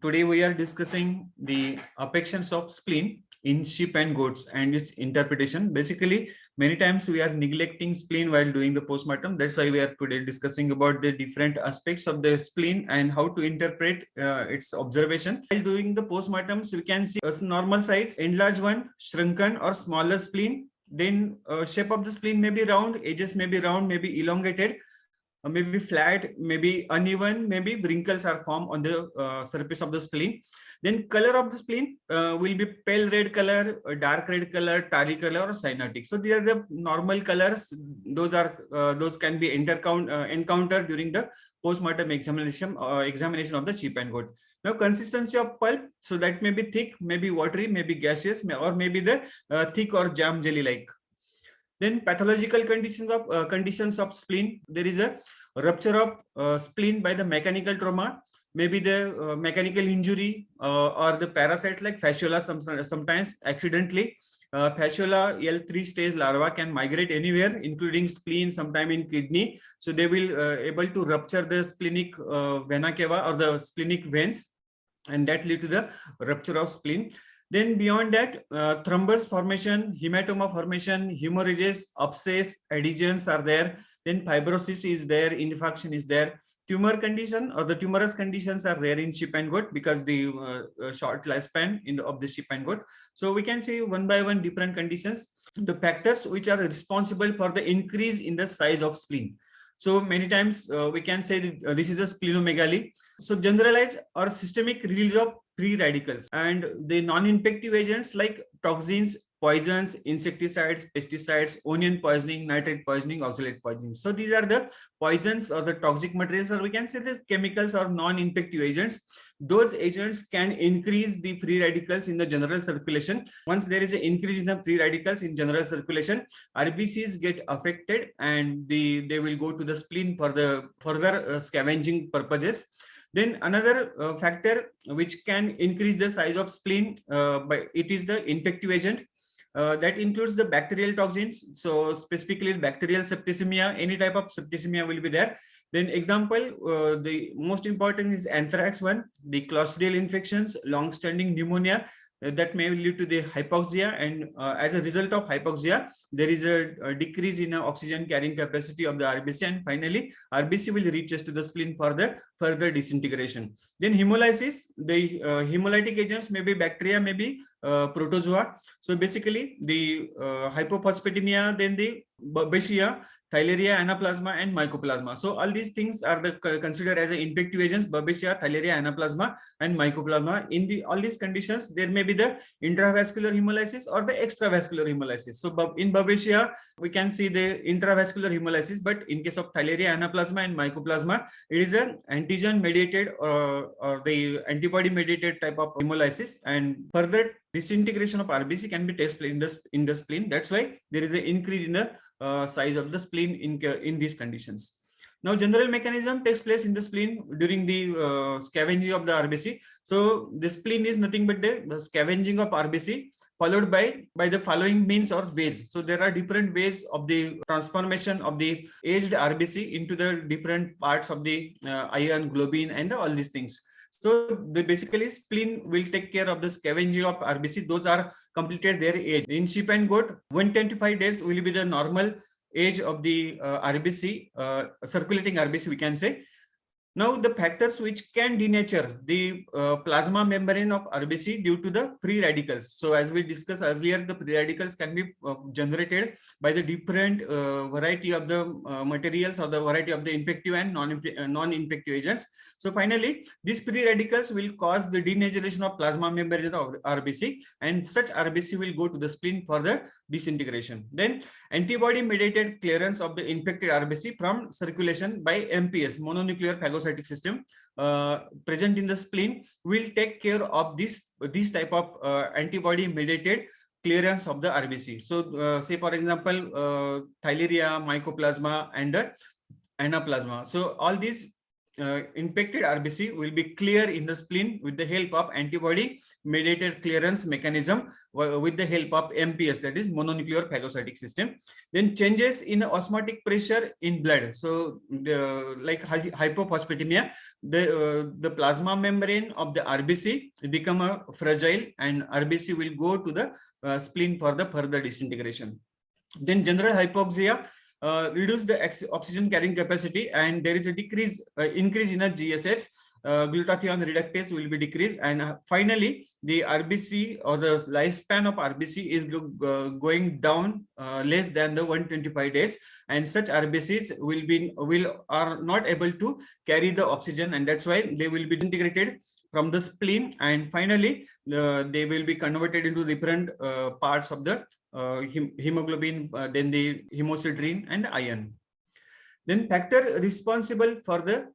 Today we are discussing the affections of spleen in sheep and goats and its interpretation. Basically, many times we are neglecting spleen while doing the postmortem. That's why we are today discussing about the different aspects of the spleen and how to interpret its observation. While doing the postmortems, we can see a normal size, enlarged one, shrunken or smaller spleen. Then shape of the spleen may be round, edges may be round, maybe elongated, maybe flat, maybe uneven, maybe wrinkles are formed on the surface of the spleen. Then color of the spleen will be pale red color, dark red color, tarry color, or cyanotic. So these are the normal colors. Those can be encountered during the postmortem examination of the sheep and goat. Now, consistency of pulp, so that may be thick, maybe watery, maybe gaseous, or maybe the thick or jam jelly like. Then pathological conditions of spleen. There is a rupture of spleen by the mechanical trauma, maybe the mechanical injury or the parasite like fasciola. Sometimes accidentally, fasciola L3 stage larva can migrate anywhere, including spleen, sometime in kidney. So they will able to rupture the splenic vena cava or the splenic veins, and that lead to the rupture of spleen. Then beyond that, thrombus formation, hematoma formation, hemorrhages, abscess, adhesions are there. Then fibrosis is there, infarction is there. Tumor condition or the tumorous conditions are rare in sheep and goat because the short lifespan of the sheep and goat. So we can see one by one different conditions. The factors which are responsible for the increase in the size of spleen. So many times we can say this is a splenomegaly. So generalized or systemic release of free radicals and the non-infective agents like toxins, poisons, insecticides, pesticides, onion poisoning, nitrate poisoning, oxalate poisoning. So these are the poisons or the toxic materials, or we can say the chemicals or non-infective agents. Those agents can increase the free radicals in the general circulation. Once there is an increase in the free radicals in general circulation, RBCs get affected and they will go to the spleen for the further scavenging purposes. Then another factor which can increase the size of spleen, but it is the infective agent. That includes the bacterial toxins. So specifically bacterial septicemia, any type of septicemia will be there. Then example, the most important is anthrax one, the clostridial infections, long-standing pneumonia, that may lead to the hypoxia, and as a result of hypoxia, there is a decrease in oxygen carrying capacity of the RBC, and finally RBC will reach to the spleen for the further disintegration. Then hemolysis, the hemolytic agents may be bacteria, may be protozoa. So basically the hypophosphatemia, then the Babesia, Theileria, Anaplasma, and Mycoplasma. So all these things are considered as infective agents: Babesia, Theileria, Anaplasma, and Mycoplasma. In all these conditions, there may be the intravascular hemolysis or the extravascular hemolysis. So in Babesia, we can see the intravascular hemolysis, but in case of Theileria, Anaplasma, and Mycoplasma, it is an antigen-mediated or the antibody-mediated type of hemolysis, and further disintegration of RBC can be takes place in the spleen. That's why there is an increase in the size of the spleen in these conditions. Now, general mechanism takes place in the spleen during the scavenging of the RBC. So the spleen is nothing but the scavenging of RBC followed by the following means or ways. So there are different ways of the transformation of the aged RBC into the different parts of the iron, globin, and all these things. So basically spleen will take care of the scavenging of RBC. Those are completed their age. In sheep and goat, 125 days will be the normal age of the RBC, circulating RBC, we can say. Now, the factors which can denature the plasma membrane of RBC due to the free radicals. So as we discussed earlier, the free radicals can be generated by the different variety of the materials or the variety of the infective and non-infective agents. So finally, these free radicals will cause the denaturation of plasma membrane of RBC, and such RBC will go to the spleen for the disintegration. Then antibody-mediated clearance of the infected RBC from circulation by MPS, mononuclear phagocytic system, present in the spleen, will take care of this type of antibody-mediated clearance of the RBC. So say for example, Theileria, Mycoplasma, and Anaplasma. So all these infected RBC will be clear in the spleen with the help of antibody mediated clearance mechanism with the help of MPS, that is mononuclear phagocytic system. Then changes in osmotic pressure in blood. So like hypophosphatemia, the plasma membrane of the RBC become fragile, and RBC will go to the spleen for the further disintegration. Then general hypoxia reduce the oxygen carrying capacity, and there is a increase in a GSH. Glutathione reductase will be decreased, and finally the RBC or the lifespan of RBC is going down less than the 125 days, and such RBCs are not able to carry the oxygen, and that's why they will be disintegrated from the spleen, and finally they will be converted into different parts of the hemoglobin, then the hemosiderin and iron. Then factor responsible for the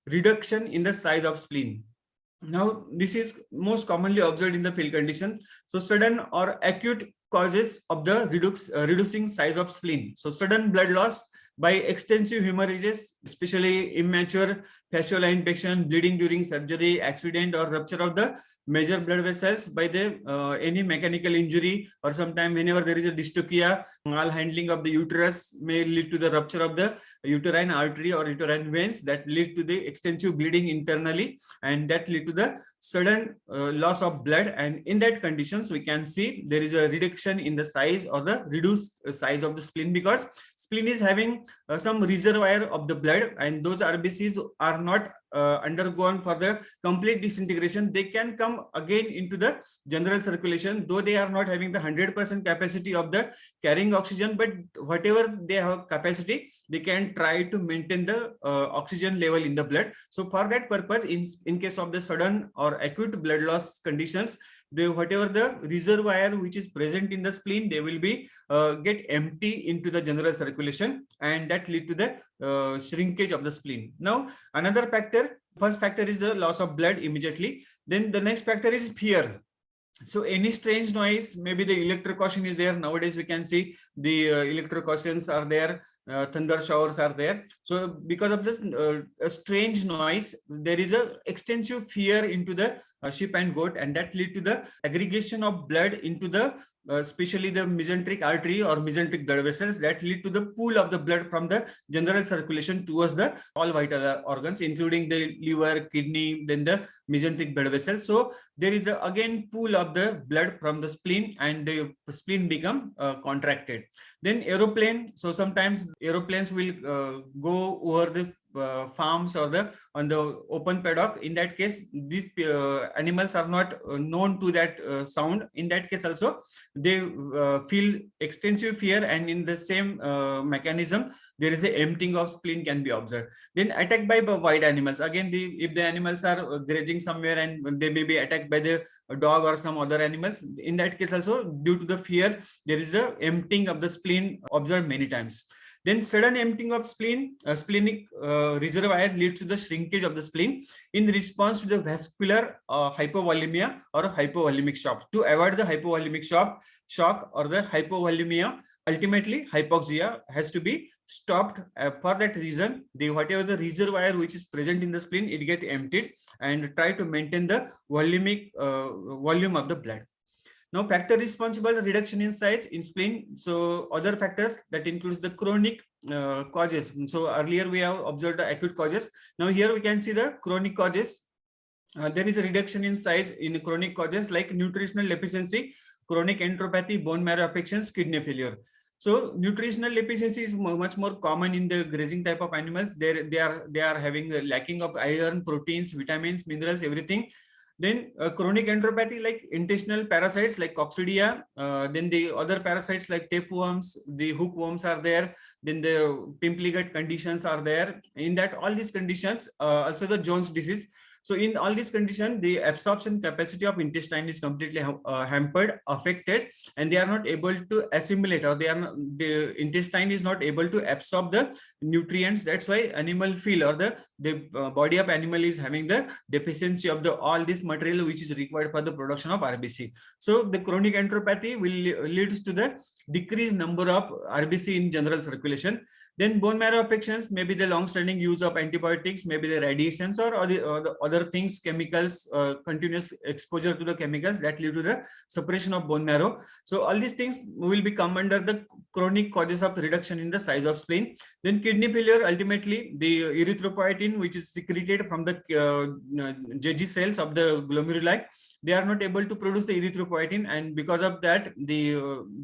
reduction in the size of spleen. Now this is most commonly observed in the field condition. So sudden or acute causes of the reducing size of spleen. So sudden blood loss by extensive hemorrhages, especially immature fascicular infection, bleeding during surgery, accident or rupture of the major blood vessels by the any mechanical injury, or sometime whenever there is a dystocia, malhandling of the uterus may lead to the rupture of the uterine artery or uterine veins that lead to the extensive bleeding internally, and that lead to the sudden loss of blood. And in that conditions we can see there is a reduction in the size or the reduced size of the spleen, because spleen is having some reservoir of the blood, and those RBCs are not undergone for the complete disintegration. They can come again into the general circulation, though they are not having the 100% capacity of the carrying oxygen, but whatever they have capacity, they can try to maintain the oxygen level in the blood. So for that purpose, in case of the sudden or acute blood loss conditions, whatever the reservoir which is present in the spleen, they will be get empty into the general circulation, and that lead to the shrinkage of the spleen. Now another factor, first factor is the loss of blood immediately. Then the next factor is fear. So any strange noise, maybe the electrocaution is there. Nowadays we can see the electrocautions are there, thunder showers are there. So because of this strange noise, there is a extensive fear into the sheep and goat, and that lead to the aggregation of blood into the especially the mesenteric artery or mesenteric blood vessels, that lead to the pool of the blood from the general circulation towards the all vital organs, including the liver, kidney, then the mesenteric blood vessels. So there is again pool of the blood from the spleen, and the spleen become contracted. Then aeroplane. So sometimes aeroplanes will go over this farms or on the open paddock. In that case, these animals are not known to that sound. In that case also, they feel extensive fear, and in the same mechanism, there is a emptying of spleen can be observed. Then attacked by wild animals. Again, if the animals are grazing somewhere and they may be attacked by the dog or some other animals, in that case also, due to the fear, there is a emptying of the spleen observed many times. Then sudden emptying of spleen, splenic reservoir leads to the shrinkage of the spleen in response to the vascular hypovolemia or hypovolemic shock. To avoid the hypovolemic shock or the hypovolemia, ultimately hypoxia has to be stopped. For that reason, whatever the reservoir which is present in the spleen, it get emptied, and try to maintain the volume of the blood. Now, factor responsible reduction in size in spleen. So other factors that includes the chronic causes. So earlier we have observed the acute causes. Now here we can see the chronic causes. There is a reduction in size in chronic causes like nutritional deficiency, chronic enteropathy, bone marrow affections, kidney failure. So nutritional deficiency is much more common in the grazing type of animals. They are having a lacking of iron, proteins, vitamins, minerals, everything. Then chronic enteropathy like intestinal parasites like coccidia, then the other parasites like tapeworms, the hookworms are there, then the pimply gut conditions are there. In that all these conditions, also the Jones disease. So in all these conditions, the absorption capacity of intestine is completely hampered, affected, and they are not able to assimilate, or the intestine is not able to absorb the nutrients. That's why animal feel, or the body of animal is having the deficiency of all this material which is required for the production of RBC. So the chronic enteropathy will leads to the decreased number of RBC in general circulation. Then bone marrow affections, maybe the long-standing use of antibiotics, maybe the radiations or the other things, chemicals, continuous exposure to the chemicals that lead to the suppression of bone marrow. So all these things will become under the chronic causes of reduction in the size of spleen. Then kidney failure, ultimately the erythropoietin, which is secreted from the Golgi cells of the glomeruli, they are not able to produce the erythropoietin, and because of that the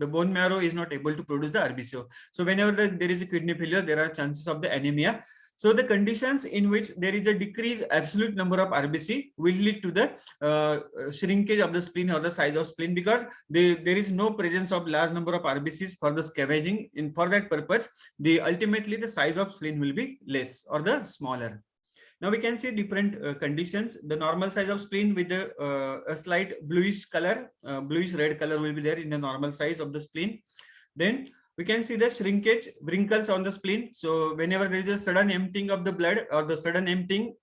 bone marrow is not able to produce the RBC. So whenever there is a kidney failure, there are chances of the anemia. So the conditions in which there is a decreased absolute number of RBC will lead to the shrinkage of the spleen or the size of spleen, because there is no presence of large number of RBCs for the scavenging. For that purpose, ultimately the size of spleen will be less or the smaller. Now we can see different conditions. The normal size of spleen with a slight bluish color, bluish red color will be there in the normal size of the spleen. Then we can see the shrinkage, wrinkles on the spleen. So whenever there is a sudden emptying of the blood or the sudden emptying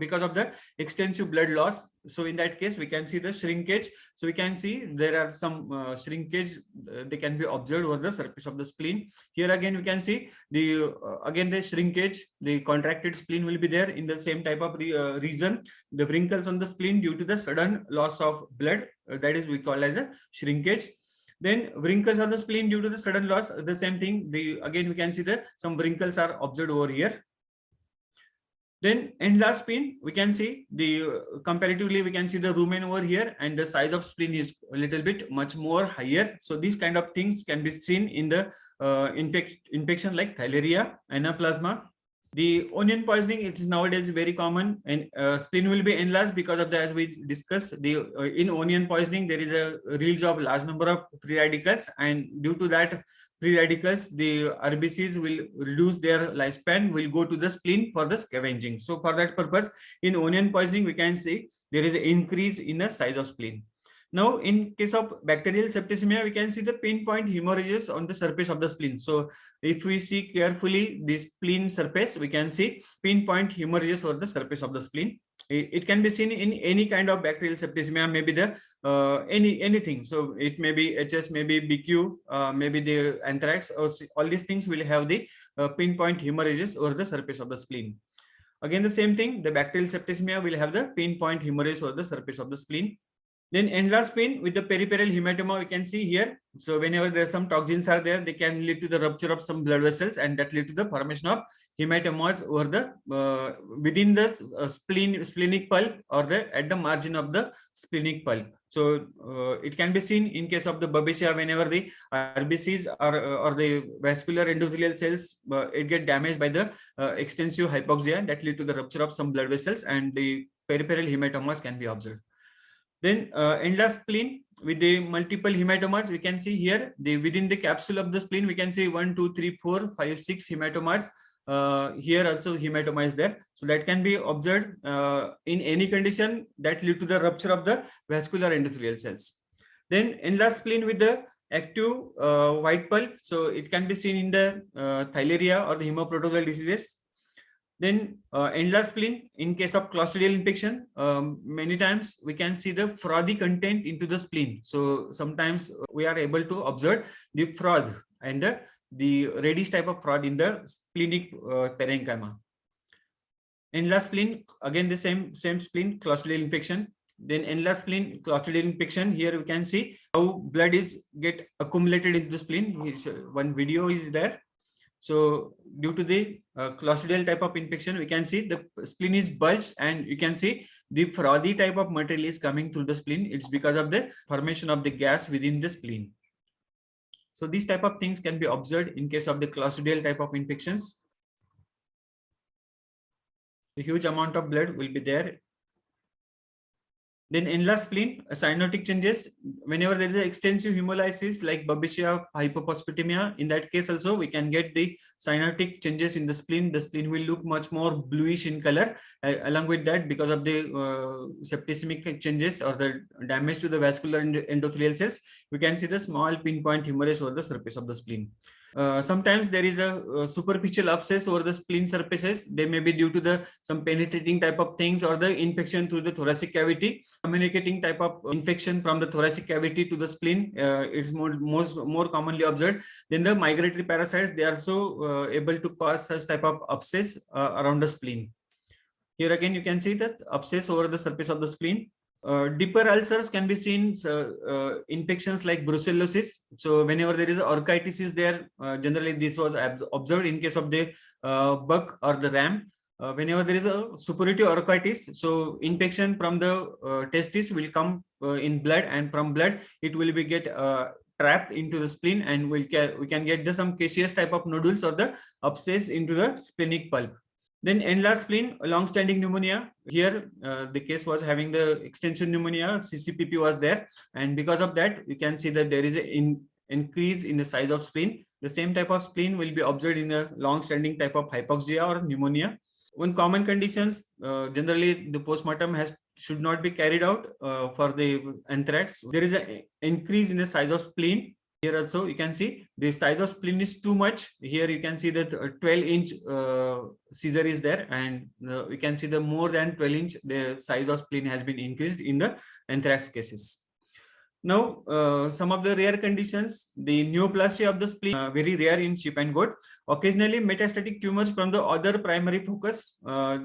because of the extensive blood loss, so in that case we can see the shrinkage. So we can see there are some shrinkage they can be observed over the surface of the spleen. Here again we can see the again the shrinkage, the contracted spleen will be there in the same type of reason. The wrinkles on the spleen due to the sudden loss of blood, that is we call as a shrinkage. Then wrinkles on the spleen due to the sudden loss, the same thing. Again we can see that some wrinkles are observed over here. Then enlarged spleen, we can see comparatively we can see the rumen over here, and the size of spleen is a little bit much more higher. So these kind of things can be seen in the infection like theileria, anaplasma. The onion poisoning, it is nowadays very common, and spleen will be enlarged because of the, as we discussed, in onion poisoning there is a release of large number of free radicals, and due to that free radicals, the RBCs will reduce their lifespan, will go to the spleen for the scavenging. So for that purpose, in onion poisoning we can see there is an increase in the size of spleen. Now, in case of bacterial septicemia, we can see the pinpoint hemorrhages on the surface of the spleen. So if we see carefully the spleen surface, we can see pinpoint hemorrhages over the surface of the spleen. It can be seen in any kind of bacterial septicemia, maybe the anything. So it may be HS, maybe BQ, maybe the anthrax, or all these things will have the pinpoint hemorrhages over the surface of the spleen. Again, the same thing, the bacterial septicemia will have the pinpoint hemorrhage over the surface of the spleen. Then enlarged spleen with the peripheral hematoma, we can see here. So whenever there are some toxins are there, they can lead to the rupture of some blood vessels, and that lead to the formation of hematomas over the within the splenic pulp, or at the margin of the splenic pulp. So it can be seen in case of the Babesia, whenever the RBCs or the vascular endothelial cells it get damaged by the extensive hypoxia, that lead to the rupture of some blood vessels, and the peripheral hematomas can be observed. Then enlarged spleen with the multiple hematomas, we can see here within the capsule of the spleen, we can see 1, 2, 3, 4, 5, 6 hematomas. Here also hematoma is there. So that can be observed in any condition that lead to the rupture of the vascular endothelial cells. Then enlarged spleen with the active white pulp. So it can be seen in the theileria or the hemoprotozoal diseases. Then enlarged spleen in case of clostridial infection, many times we can see the frothy content into the spleen. So sometimes we are able to observe the froth and the reddish type of froth in the splenic parenchyma. Enlarged spleen, again the same spleen, clostridial infection. Then enlarged spleen, clostridial infection. Here we can see how blood is get accumulated into the spleen. One video is there. So due to the clostridial type of infection, we can see the spleen is bulged, and you can see the frothy type of material is coming through the spleen. It's because of the formation of the gas within the spleen. So these type of things can be observed in case of the clostridial type of infections. A huge amount of blood will be there. Then enlarged spleen, cyanotic changes. Whenever there is an extensive hemolysis like Babesia, hypophosphatemia, in that case also we can get the cyanotic changes in the spleen. The spleen will look much more bluish in color. Along with that, because of the septicemic changes or the damage to the vascular endothelial cells, we can see the small pinpoint hemorrhage over the surface of the spleen. Sometimes there is a superficial abscess over the spleen surfaces. They may be due to some penetrating type of things or the infection through the thoracic cavity, communicating type of infection from the thoracic cavity to the spleen. It's more commonly observed. Then the migratory parasites, they are also able to cause such type of abscess around the spleen. Here again, you can see that abscess over the surface of the spleen. Deeper ulcers can be seen, infections like brucellosis. So whenever there is orchitis is there, generally this was observed in case of the buck or the ram. Whenever there is a suppurative orchitis, so infection from the testis will come in blood, and from blood it will be get trapped into the spleen, and we can get some caseous type of nodules or the abscess into the splenic pulp. Then enlarged spleen, long-standing pneumonia. Here, the case was having the extension pneumonia, CCPP was there. And because of that, you can see that there is an increase in the size of spleen. The same type of spleen will be observed in a long-standing type of hypoxia or pneumonia. One common conditions, generally the postmortem should not be carried out for the anthrax. There is an increase in the size of spleen. Here also you can see the size of spleen is too much. Here you can see that 12-inch seizure is there, and we can see the more than 12-inch the size of spleen has been increased in the anthrax cases. Now, some of the rare conditions, the neoplasia of the spleen, very rare in sheep and goat. Occasionally, metastatic tumors from the other primary focus,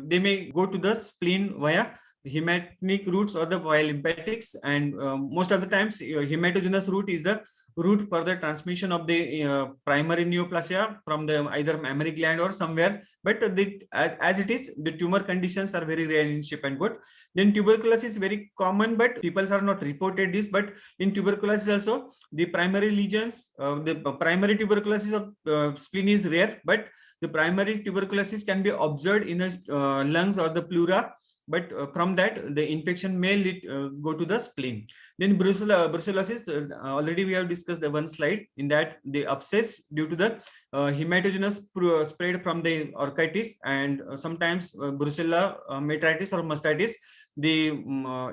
they may go to the spleen via hematinic routes or the via lymphatics, and most of the times hematogenous route is the route for the transmission of the primary neoplasia from the either mammary gland or somewhere. But as it is, the tumor conditions are very rare in sheep and goat. Then tuberculosis is very common, but people are not reported this. But in tuberculosis also, the primary lesions, the primary tuberculosis of spleen is rare, but the primary tuberculosis can be observed in the lungs or the pleura. But from that, the infection may go to the spleen. Then brucellosis, already we have discussed the one slide in that the abscess due to the hematogenous spread from the orchitis, and sometimes brucella metritis or mastitis, the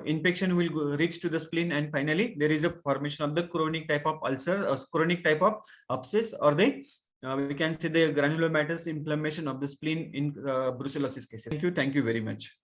infection will reach to the spleen, and finally there is a formation of the chronic type of ulcer or chronic type of abscess, or the we can say the granulomatous inflammation of the spleen in brucellosis cases. Thank you very much.